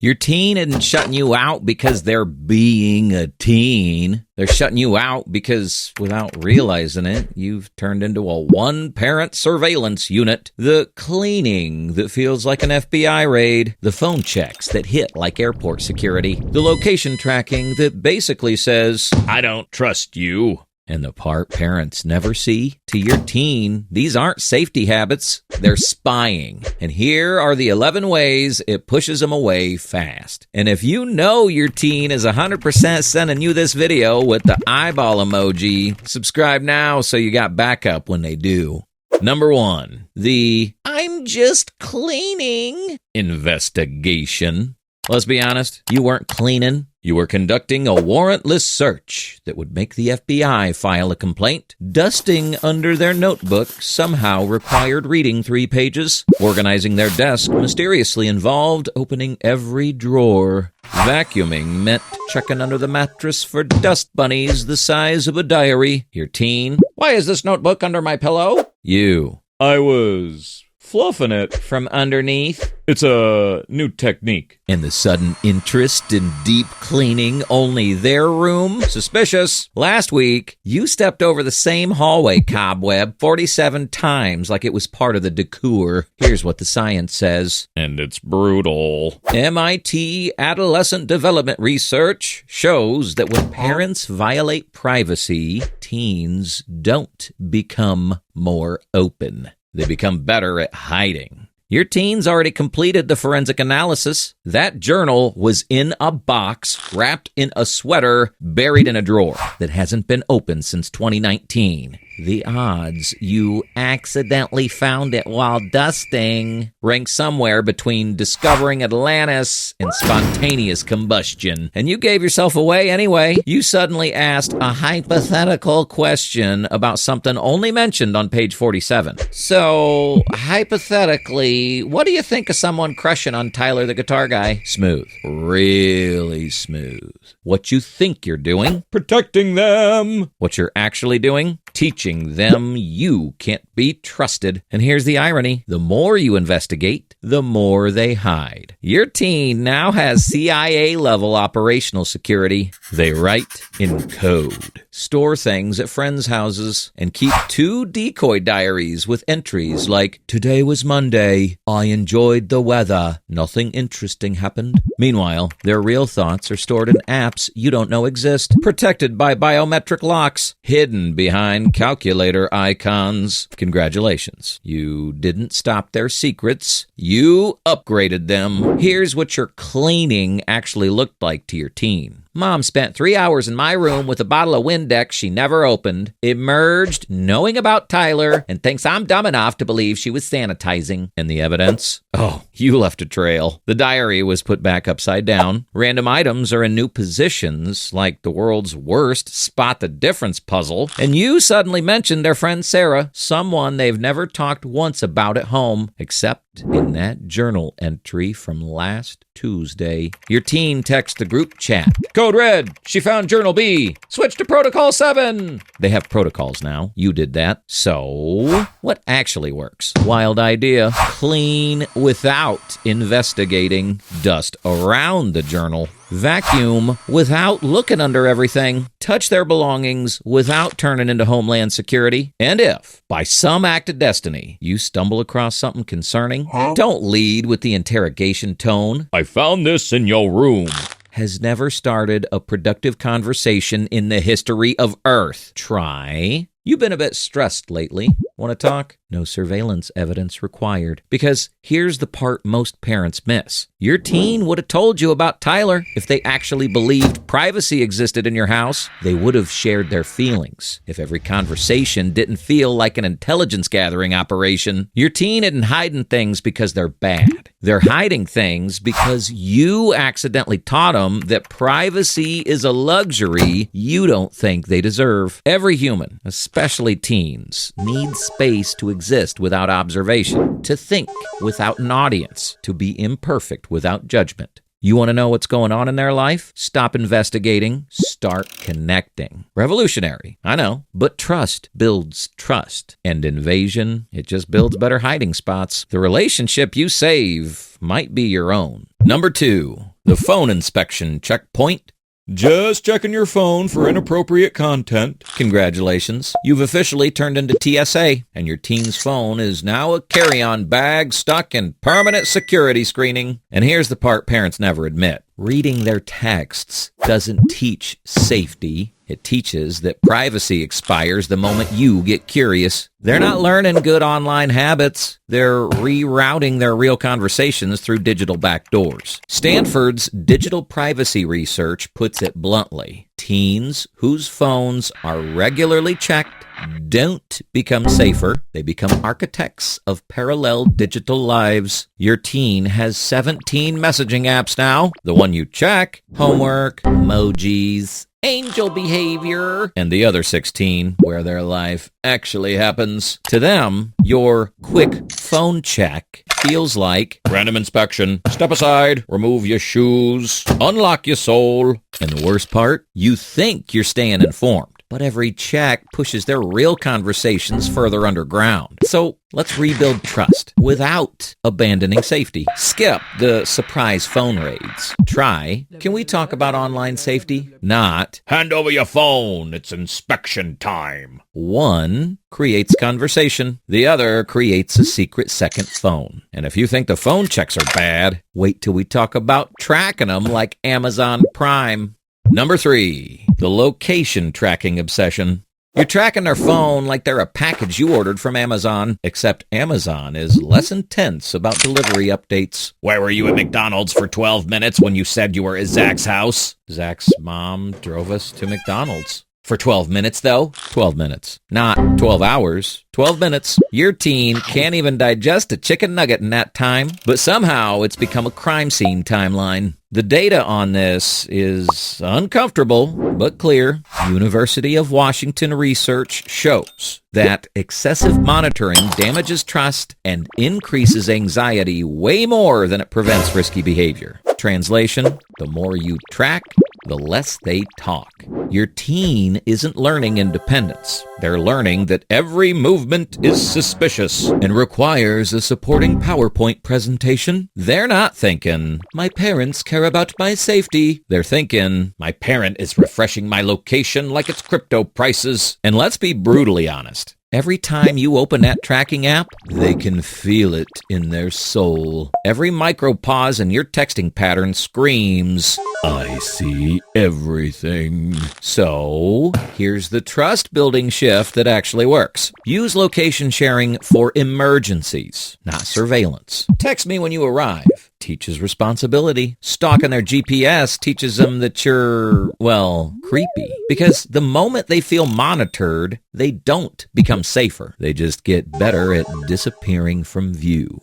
Your teen isn't shutting you out because they're being a teen. They're shutting you out because, without realizing it, you've turned into a one-parent surveillance unit. The cleaning that feels like an FBI raid. The phone checks that hit like airport security. The location tracking that basically says, I don't trust you. And the part parents never see? To your teen, these aren't safety habits, they're spying. And here are the 11 ways it pushes them away fast. And if you know your teen is 100% sending you this video with the eyeball emoji, subscribe now so you got backup when they do. Number 1, the I'm just cleaning investigation. Let's be honest, you weren't cleaning. You were conducting a warrantless search that would make the FBI file a complaint. Dusting under their notebook somehow required reading 3 pages. Organizing their desk mysteriously involved opening every drawer. Vacuuming meant checking under the mattress for dust bunnies the size of a diary. Your teen, why is this notebook under my pillow? You, I was fluffing it from underneath. It's a new technique. And the sudden interest in deep cleaning only their room? Suspicious. Last week, you stepped over the same hallway cobweb 47 times like it was part of the decor. Here's what the science says. And it's brutal. MIT adolescent development research shows that when parents violate privacy, teens don't become more open. They become better at hiding. Your teen's already completed the forensic analysis. That journal was in a box, wrapped in a sweater, buried in a drawer that hasn't been opened since 2019. The odds you accidentally found it while dusting rank somewhere between discovering Atlantis and spontaneous combustion. And you gave yourself away anyway. You suddenly asked a hypothetical question about something only mentioned on page 47. So, hypothetically, what do you think of someone crushing on Tyler the guitar guy? Smooth. Really smooth. What you think you're doing? Protecting them. What you're actually doing? Teaching them you can't be trusted. And here's the irony. The more you investigate, the more they hide. Your teen now has CIA-level operational security. They write in code, store things at friends' houses, and keep 2 decoy diaries with entries like, today was Monday, I enjoyed the weather, nothing interesting happened. Meanwhile, their real thoughts are stored in apps you don't know exist, protected by biometric locks, hidden behind calculator icons. Congratulations. You didn't stop their secrets. You upgraded them. Here's what your cleaning actually looked like to your teen. Mom spent 3 hours in my room with a bottle of Windex she never opened, emerged knowing about Tyler, and thinks I'm dumb enough to believe she was sanitizing. And the evidence? Oh, you left a trail. The diary was put back upside down. Random items are in new positions, like the world's worst spot the difference puzzle. And you suddenly mentioned their friend Sarah, someone they've never talked once about at home, except in that journal entry from last Tuesday. Your teen texts the group chat. Code red. She found journal B. Switch to protocol 7. They have protocols now. You did that. So, what actually works? Wild idea. Clean without investigating. Dust around the journal. Vacuum without looking under everything. Touch their belongings without turning into Homeland Security. And if, by some act of destiny, you stumble across something concerning, don't lead with the interrogation tone. I found this in your room. Has never started a productive conversation in the history of Earth. Try. You've been a bit stressed lately. Want to talk? No surveillance evidence required. Because here's the part most parents miss. Your teen would have told you about Tyler if they actually believed privacy existed in your house. They would have shared their feelings. If every conversation didn't feel like an intelligence gathering operation, your teen isn't hiding things because they're bad. They're hiding things because you accidentally taught them that privacy is a luxury you don't think they deserve. Every human, especially teens, needs space to exist without observation, to think without an audience, to be imperfect without judgment. You want to know what's going on in their life? Stop investigating. Start connecting. Revolutionary, I know, but trust builds trust. And invasion, it just builds better hiding spots. The relationship you save might be your own. Number 2, The phone inspection checkpoint. Just checking your phone for inappropriate content. Congratulations. You've officially turned into TSA, and your teen's phone is now a carry-on bag stuck in permanent security screening. And here's the part parents never admit. Reading their texts doesn't teach safety. It teaches that privacy expires the moment you get curious. They're not learning good online habits. They're rerouting their real conversations through digital backdoors. Stanford's digital privacy research puts it bluntly. Teens whose phones are regularly checked don't become safer. They become architects of parallel digital lives. Your teen has 17 messaging apps now. The one you check, homework, emojis, angel behavior, and the other 16 where their life actually happens. To them, your quick phone check feels like random inspection. Step aside, remove your shoes, unlock your soul. And the worst part, you think you're staying informed. But every check pushes their real conversations further underground. So let's rebuild trust without abandoning safety. Skip the surprise phone raids. Try, can we talk about online safety? Not, hand over your phone, it's inspection time. One creates conversation. The other creates a secret second phone. And if you think the phone checks are bad, wait till we talk about tracking them like Amazon Prime. Number 3, the location tracking obsession. You're tracking their phone like they're a package you ordered from Amazon, except Amazon is less intense about delivery updates. Where were you at McDonald's for 12 minutes when you said you were at Zach's house? Zach's mom drove us to McDonald's. For 12 minutes, though? 12 minutes. Not 12 hours. 12 minutes. Your teen can't even digest a chicken nugget in that time, but somehow it's become a crime scene timeline. The data on this is uncomfortable, but clear. University of Washington research shows that excessive monitoring damages trust and increases anxiety way more than it prevents risky behavior. Translation, the more you track, the less they talk. Your teen isn't learning independence. They're learning that every movement is suspicious and requires a supporting PowerPoint presentation. They're not thinking, my parents care about my safety. They're thinking, my parent is refreshing my location like it's crypto prices. And let's be brutally honest. Every time you open that tracking app, they can feel it in their soul. Every micro pause in your texting pattern screams, I see everything. So, here's the trust-building shift that actually works. Use location sharing for emergencies, not surveillance. Text me when you arrive. Teaches responsibility. Stalking their GPS teaches them that you're, well, creepy. Because the moment they feel monitored, they don't become safer. They just get better at disappearing from view.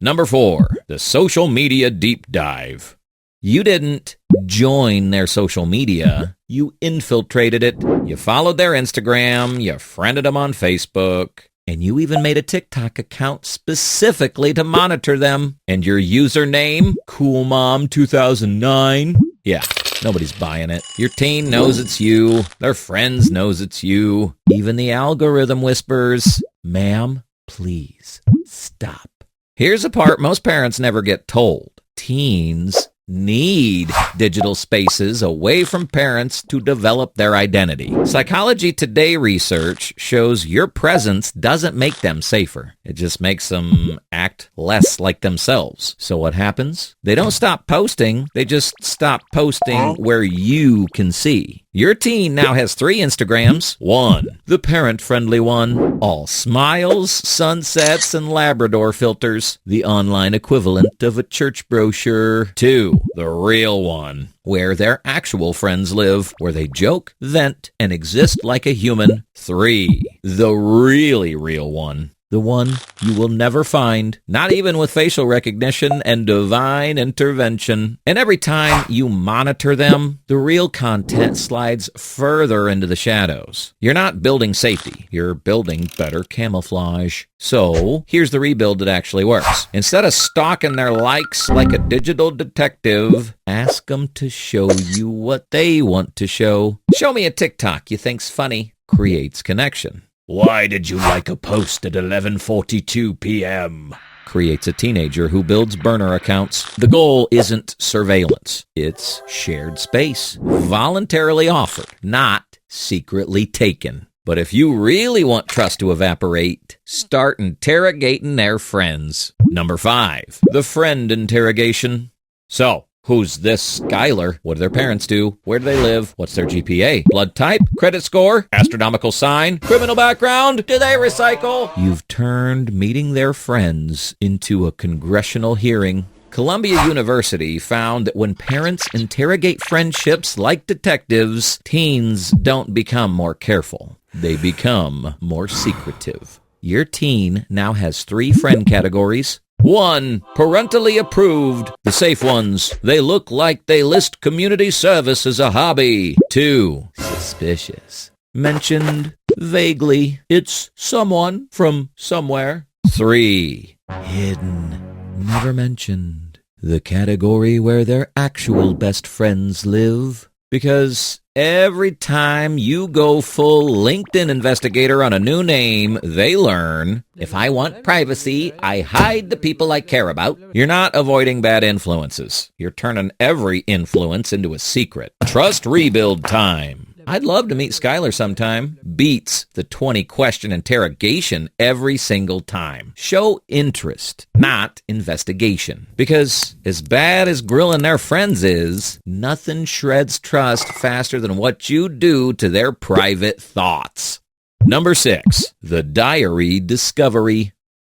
Number 4, the social media deep dive. You didn't join their social media. You infiltrated it. You followed their Instagram. You friended them on Facebook. And you even made a TikTok account specifically to monitor them. And your username, CoolMom2009. Yeah, nobody's buying it. Your teen knows it's you. Their friends knows it's you. Even the algorithm whispers, ma'am, please stop. Here's the part most parents never get told. Teens need digital spaces away from parents to develop their identity. Psychology Today research shows your presence doesn't make them safer. It just makes them act less like themselves. So what happens? They don't stop posting. They just stop posting where you can see. Your teen now has 3 Instagrams. 1, the parent-friendly one. All smiles, sunsets, and Labrador filters. The online equivalent of a church brochure. 2, the real one, where their actual friends live, where they joke, vent, and exist like a human. 3, the really real one. The one you will never find, not even with facial recognition and divine intervention. And every time you monitor them, the real content slides further into the shadows. You're not building safety. You're building better camouflage. So, here's the rebuild that actually works. Instead of stalking their likes like a digital detective, ask them to show you what they want to show. Show me a TikTok you think's funny. Creates connection. Why did you like a post at 11:42 p.m.? creates a teenager who builds burner accounts. The goal isn't surveillance. It's shared space, voluntarily offered, not secretly taken. But if you really want trust to evaporate, start interrogating their friends. Number 5, the friend interrogation. So, who's this Skylar? What do their parents do? Where do they live? What's their GPA? Blood type? Credit score? Astronomical sign? Criminal background? Do they recycle? You've turned meeting their friends into a congressional hearing. Columbia University found that when parents interrogate friendships like detectives, teens don't become more careful. They become more secretive. Your teen now has 3 friend categories. 1, parentally approved. The safe ones. They look like they list community service as a hobby. 2, suspicious. Mentioned vaguely. It's someone from somewhere. 3, hidden. Never mentioned. The category where their actual best friends live. Because every time you go full LinkedIn investigator on a new name, they learn, if I want privacy, I hide the people I care about. You're not avoiding bad influences. You're turning every influence into a secret. Trust rebuild time. I'd love to meet Skylar sometime. Beats the 20-question interrogation every single time. Show interest, not investigation. Because as bad as grilling their friends is, nothing shreds trust faster than what you do to their private thoughts. Number 6, the diary discovery.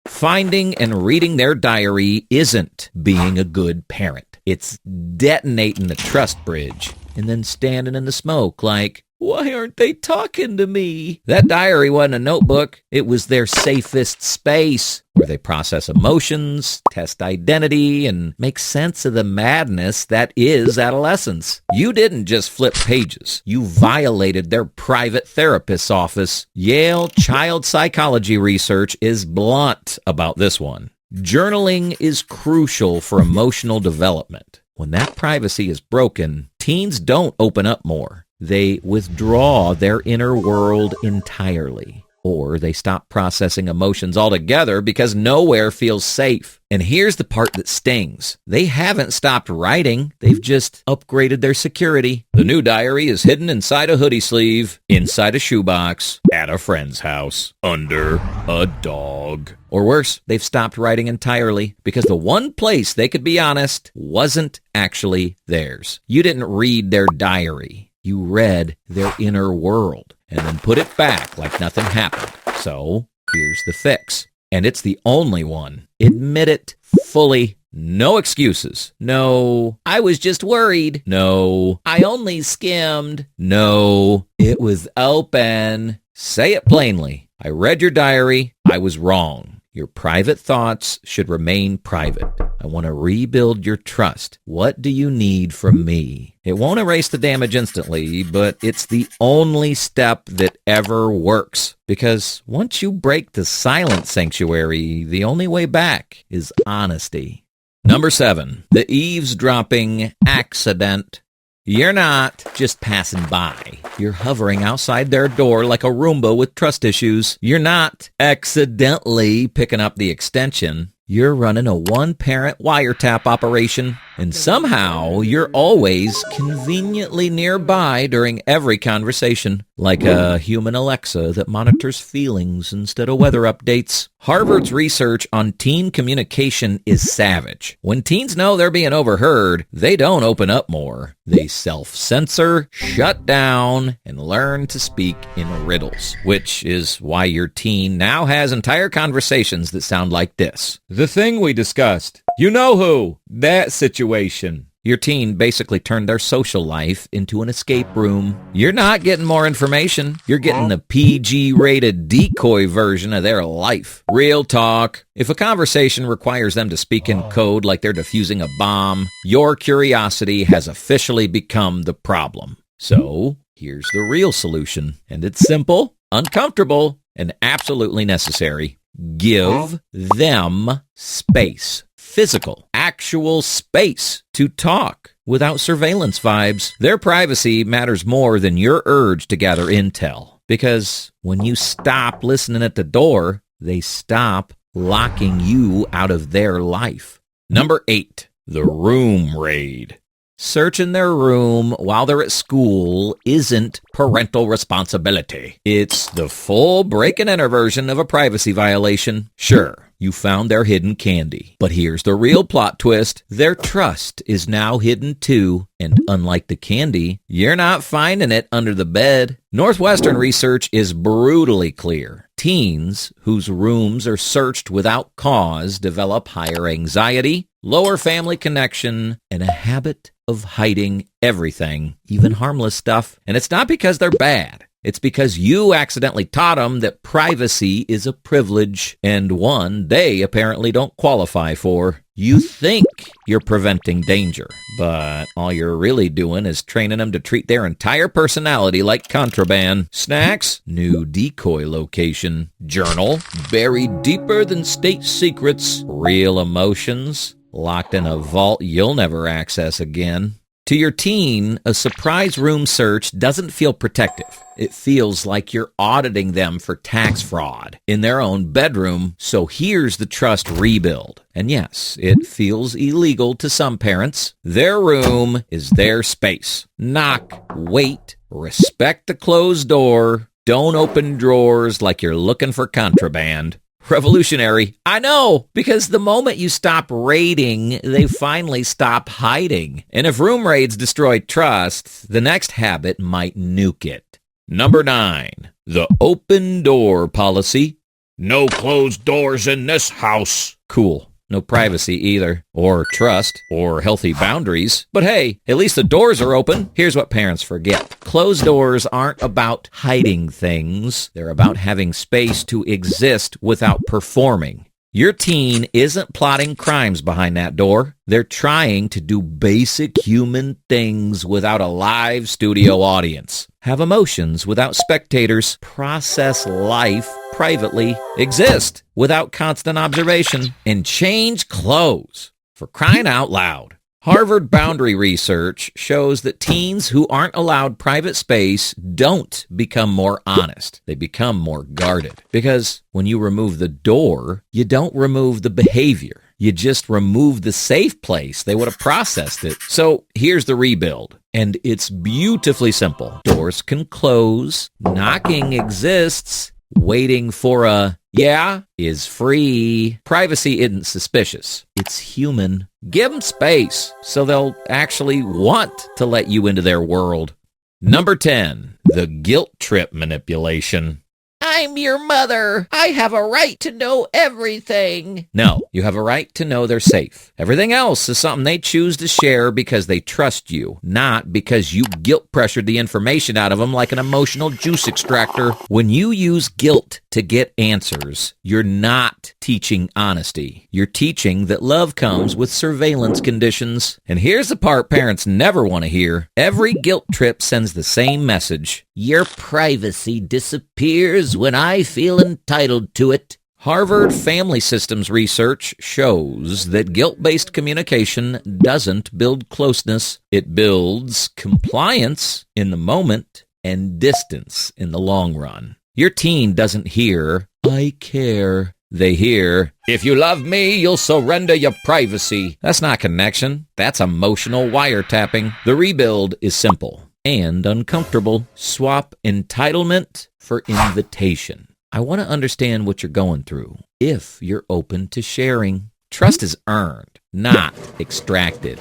Finding and reading their diary isn't being a good parent. It's detonating the trust bridge and then standing in the smoke like, why aren't they talking to me? That diary wasn't a notebook. It was their safest space where they process emotions, test identity, and make sense of the madness that is adolescence. You didn't just flip pages. You violated their private therapist's office. Yale child psychology research is blunt about this one. Journaling is crucial for emotional development. When that privacy is broken, teens don't open up more. They withdraw their inner world entirely, or they stop processing emotions altogether because nowhere feels safe. And here's the part that stings. They haven't stopped writing. They've just upgraded their security. The new diary is hidden inside a hoodie sleeve, inside a shoebox, at a friend's house, under a dog. Or worse, they've stopped writing entirely because the one place they could be honest wasn't actually theirs. You didn't read their diary. You read their inner world and then put it back like nothing happened. So here's the fix. And it's the only one. Admit it fully. No excuses. No, I was just worried. No, I only skimmed. No, it was open. Say it plainly. I read your diary. I was wrong. Your private thoughts should remain private. I want to rebuild your trust. What do you need from me? It won't erase the damage instantly, but it's the only step that ever works. Because once you break the silent sanctuary, the only way back is honesty. Number 7, the eavesdropping accident. You're not just passing by. You're hovering outside their door like a Roomba with trust issues. You're not accidentally picking up the extension. You're running a one-parent wiretap operation, and somehow you're always conveniently nearby during every conversation, like a human Alexa that monitors feelings instead of weather updates. Harvard's research on teen communication is savage. When teens know they're being overheard, they don't open up more. They self-censor, shut down, and learn to speak in riddles, which is why your teen now has entire conversations that sound like this. The thing we discussed. You know who? That situation. Your teen basically turned their social life into an escape room. You're not getting more information. You're getting the PG-rated decoy version of their life. Real talk. If a conversation requires them to speak in code like they're defusing a bomb, your curiosity has officially become the problem. So, here's the real solution. And it's simple, uncomfortable, and absolutely necessary. Give them space. Physical, actual space to talk without surveillance vibes. Their privacy matters more than your urge to gather intel. Because when you stop listening at the door, they stop locking you out of their life. Number 8, the room raid. Searching their room while they're at school isn't parental responsibility. It's the full break-and-enter version of a privacy violation. Sure, you found their hidden candy. But here's the real plot twist. Their trust is now hidden too. And unlike the candy, you're not finding it under the bed. Northwestern research is brutally clear. Teens whose rooms are searched without cause develop higher anxiety, lower family connection, and a habit of hiding everything, even harmless stuff. And it's not because they're bad. It's because you accidentally taught them that privacy is a privilege and one they apparently don't qualify for. You think you're preventing danger, but all you're really doing is training them to treat their entire personality like contraband. Snacks, new decoy location. Journal, buried deeper than state secrets. Real emotions, locked in a vault you'll never access again. To your teen, a surprise room search doesn't feel protective. It feels like you're auditing them for tax fraud in their own bedroom. So here's the trust rebuild. And yes, it feels illegal to some parents. Their room is their space. Knock, wait, respect the closed door. Don't open drawers like you're looking for contraband. Revolutionary. I know, because the moment you stop raiding, they finally stop hiding. And if room raids destroy trust, the next habit might nuke it. Number 9, the open door policy. No closed doors in this house. Cool. No privacy either, or trust, or healthy boundaries. But hey, at least the doors are open. Here's what parents forget. Closed doors aren't about hiding things. They're about having space to exist without performing. Your teen isn't plotting crimes behind that door. They're trying to do basic human things without a live studio audience. Have emotions without spectators. Process life privately. Exist without constant observation. And change clothes. For crying out loud. Harvard boundary research shows that teens who aren't allowed private space don't become more honest. They become more guarded. Because when you remove the door, you don't remove the behavior. You just remove the safe place. They would have processed it. So here's the rebuild. And it's beautifully simple. Doors can close. Knocking exists. Waiting for a yeah is free. Privacy isn't suspicious. It's human. Give them space so they'll actually want to let you into their world. Number 10, the guilt trip manipulation. I'm your mother. I have a right to know everything. No, you have a right to know they're safe. Everything else is something they choose to share because they trust you, not because you guilt-pressured the information out of them like an emotional juice extractor. When you use guilt to get answers, you're not teaching honesty. You're teaching that love comes with surveillance conditions. And here's the part parents never want to hear. Every guilt trip sends the same message. Your privacy disappears when I feel entitled to it. Harvard Family Systems research shows that guilt-based communication doesn't build closeness. It builds compliance in the moment and distance in the long run. Your teen doesn't hear, I care. They hear, if you love me, you'll surrender your privacy. That's not connection. That's emotional wiretapping. The rebuild is simple and uncomfortable. Swap entitlement for invitation. I want to understand what you're going through if you're open to sharing. Trust is earned, not extracted.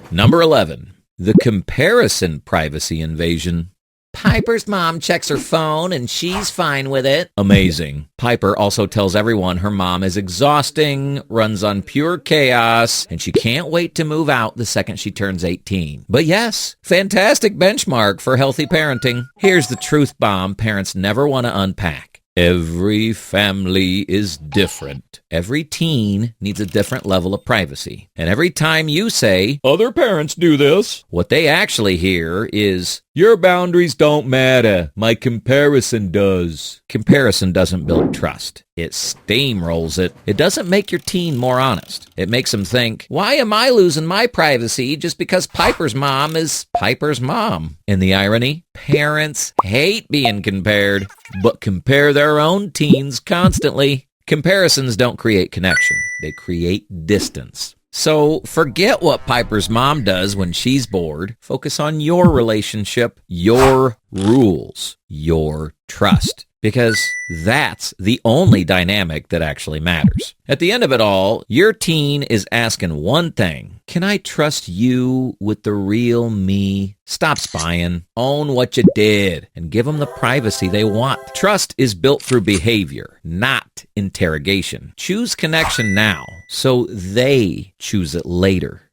Number 11, the comparison privacy invasion. Piper's mom checks her phone and she's fine with it. Amazing. Piper also tells everyone her mom is exhausting, runs on pure chaos, and she can't wait to move out the second she turns 18. But yes, fantastic benchmark for healthy parenting. Here's the truth bomb parents never want to unpack. Every family is different. Every teen needs a different level of privacy. And every time you say, other parents do this, what they actually hear is, your boundaries don't matter. My comparison does. Comparison doesn't build trust. It steamrolls it. It doesn't make your teen more honest. It makes them think, why am I losing my privacy just because Piper's mom is Piper's mom? And the irony? Parents hate being compared, but compare their own teens constantly. Comparisons don't create connection. They create distance. So forget what Piper's mom does when she's bored. Focus on your relationship, your rules, your trust. Because that's the only dynamic that actually matters. At the end of it all, your teen is asking one thing. Can I trust you with the real me? Stop spying, own what you did, and give them the privacy they want. Trust is built through behavior, not interrogation. Choose connection now, so they choose it later.